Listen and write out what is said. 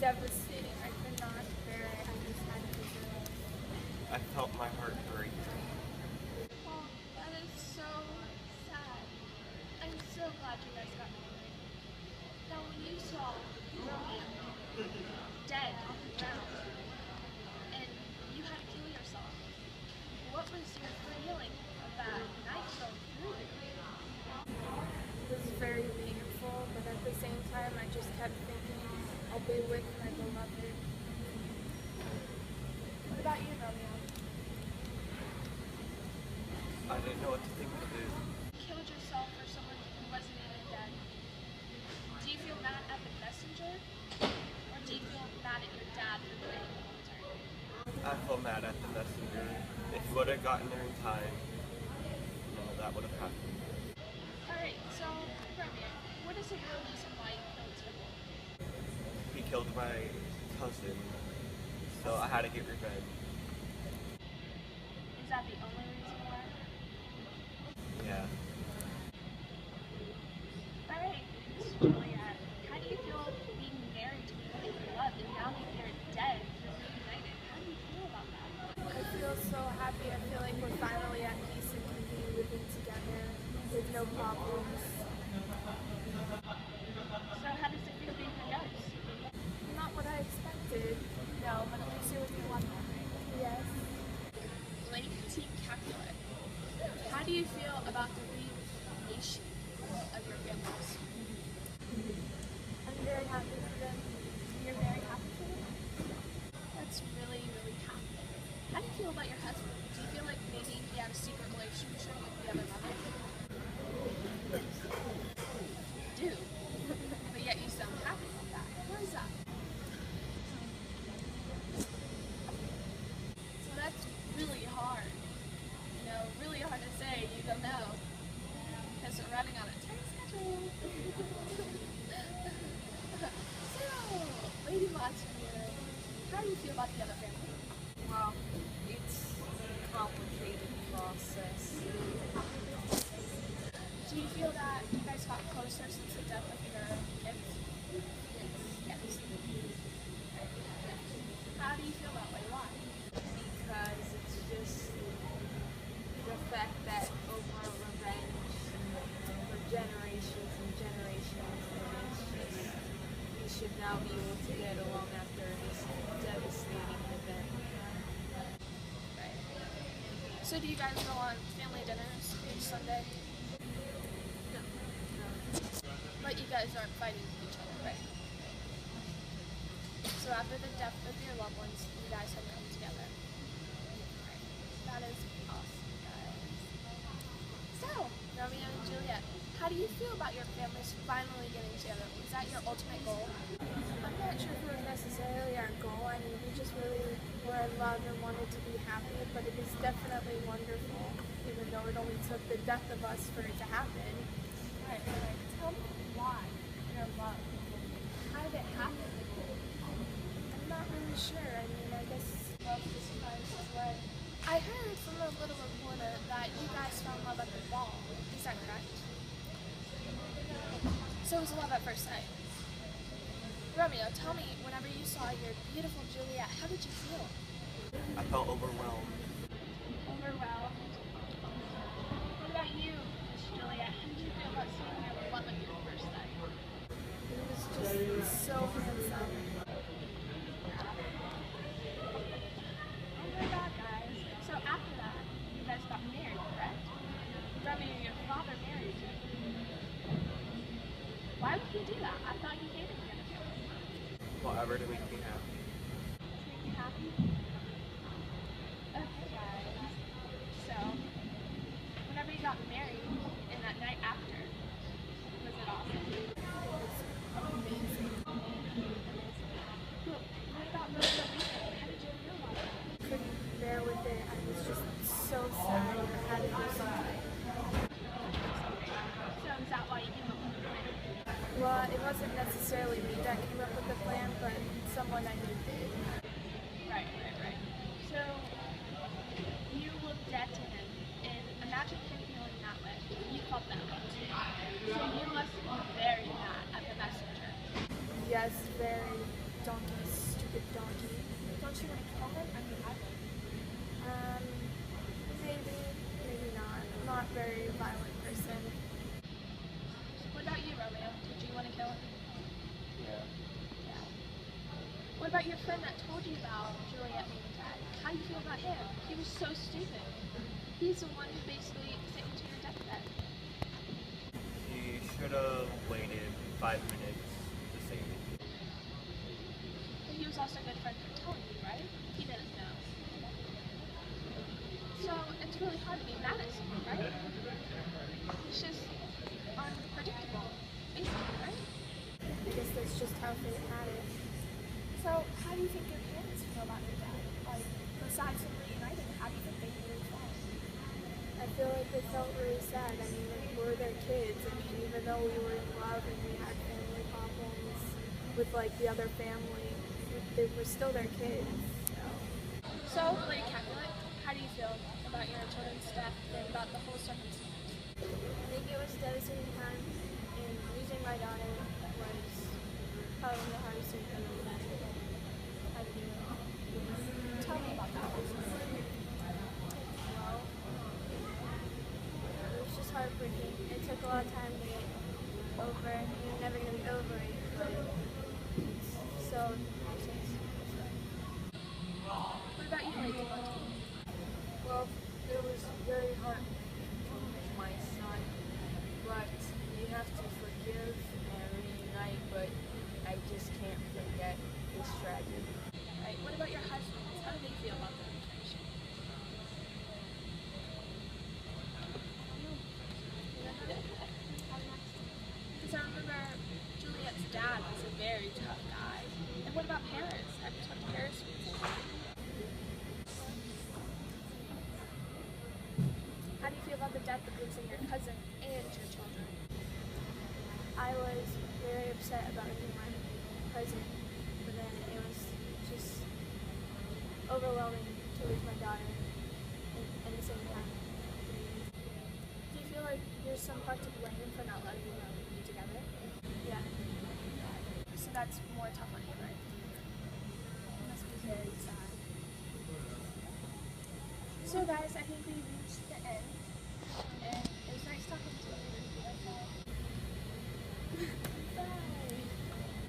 devastating. I could not bear it. I just had to do it. I felt my heart break. Oh, that is so sad. I'm so glad you guys got married. Now, when you saw Romeo dead on the ground and you had to kill yourself, what was your feeling of that night going through? It was very painful, but at the same time, I just kept thinking, I'll be with my beloved. What about you, Romeo? I didn't know what to think to do. You killed yourself for someone who wasn't even dead. Do you feel mad at the messenger? Or do you feel mad at your dad for doing it? I felt mad at the messenger. If he would have gotten there in time, that would have happened. Alright, so, Romeo, what is the real reason why you killed Nichol? He killed my cousin, so I had to get revenge. Is that the only reason why? Yeah. Alright, Miss Juliet, how do you feel being married to people that you love and now that they're dead, you're reunited? How do you feel about that? I feel so happy. I feel like we're finally at peace and can be living together with no problems. So how does it feel being a ghost? Not what I expected. No, but at least you're with your one memory. Yes. Lake T. Capulet, how do you feel about the reunification of your families? I'm very happy for them. You're very happy for them? That's really, really happy. How do you feel about your husband? Do you feel like maybe he had a secret relationship with the other mother? You do, but yet you sound happy about that. Why is that? So that's really hard. You know, really hard to say, you don't know. Because we're running on a tight schedule. So, Lady Montague, how do you feel about the other family? Well, it's a complicated process. Do you feel that you guys got closer since the death of your kids? Yes. How do you feel that way? Why? Because it's just the fact that over revenge for generations and generations, and it's just we should now be able to get along after this devastating event. Right. So do you guys go on family dinners each Sunday? No. But you guys aren't fighting with each other, right? So after the death of your loved ones, you guys have come together. Right. That is awesome, guys. So, Romeo and Juliet, how do you feel about your families finally getting together? Was that your ultimate goal? I'm not sure if it was necessarily our goal. I mean, we just really were in love and wanted to be happy, but it was definitely wonderful, even though it only took the death of us for it to happen. Right. Tell me why your love. How did it happen? I'm not really sure. I mean, I guess Love just finds its way. I heard from a little reporter that you guys found love at the ball. Is that correct? So it was love at first sight. Romeo, tell me, whenever you saw your beautiful Juliet, how did you feel? I felt overwhelmed. Overwhelmed. What about you, Miss Juliet? How did you feel about seeing your love at your first sight? it was just so handsome. Oh my god, guys. So after that, you guys got married, correct? Romeo, your father married you. Why would he do that? I thought you hated the other family. Whatever to make me happy. To make you happy? Okay, guys. So, whenever you got married, and that night after, was it awesome? Amazing. Cool. What about the weekend? How did you feel about it? Couldn't bear with it. I was just so sad. I had to do something. So is that why you came up with the plan? Well, it wasn't necessarily me that came up with the plan, but someone I knew did. Right. So, you looked dead to him, and imagine him feeling that way. You felt that way too. So you must be very mad at the messenger. Yes, very. donkey, stupid donkey. Don't you want to kill him? I mean, I would. Maybe, maybe not. I'm not a very violent person. What about you, Romeo? Did you want to kill him? Yeah. Yeah. What about your friend that told you about Juliet being dead? How do you feel about him? He was so stupid. He's the one who basically sent you to your deathbed. He should have waited 5 minutes to save me. But he was also a good friend for telling you, right? He didn't know. So it's really hard to be mad at someone, right? It's just unpredictable, basically, right? I guess that's just how fate had it. So how do you think your parents feel about your dad? Like, besides him reuniting, how do you think they really felt? I feel like they felt really sad. I mean, we're their kids. I mean, even though we were in love and we had family problems with like the other family, they were still their kids. So, Lady Capulet, how do you feel about your children's death and about the whole circumstance? I think it was a devastating time, and losing my daughter was probably the hardest thing for me. I do. Tell me about that. Well, it was just heartbreaking. It took a lot of time to get over, and you're never going to be over it, but it's so precious. What about you, Lady Biscotti? Well, it was very hard to lose my son, but you have to forgive and reunite, but I just can't forget this tragedy. Right. What about your husbands? How do they feel about the reunion? Because I remember Juliet's dad was a very tough guy. And what about Paris? Have you talked to Paris? How do you feel about the death of losing your cousin and your children? I was very upset about losing my cousin, but then it was just overwhelming to lose my daughter at the same time. Do you feel like there's some part to blame for not letting them be together? Yeah. So that's more tough on you, right? It must be very sad. So guys, I think we reached the end. And it was nice talking to you. Bye.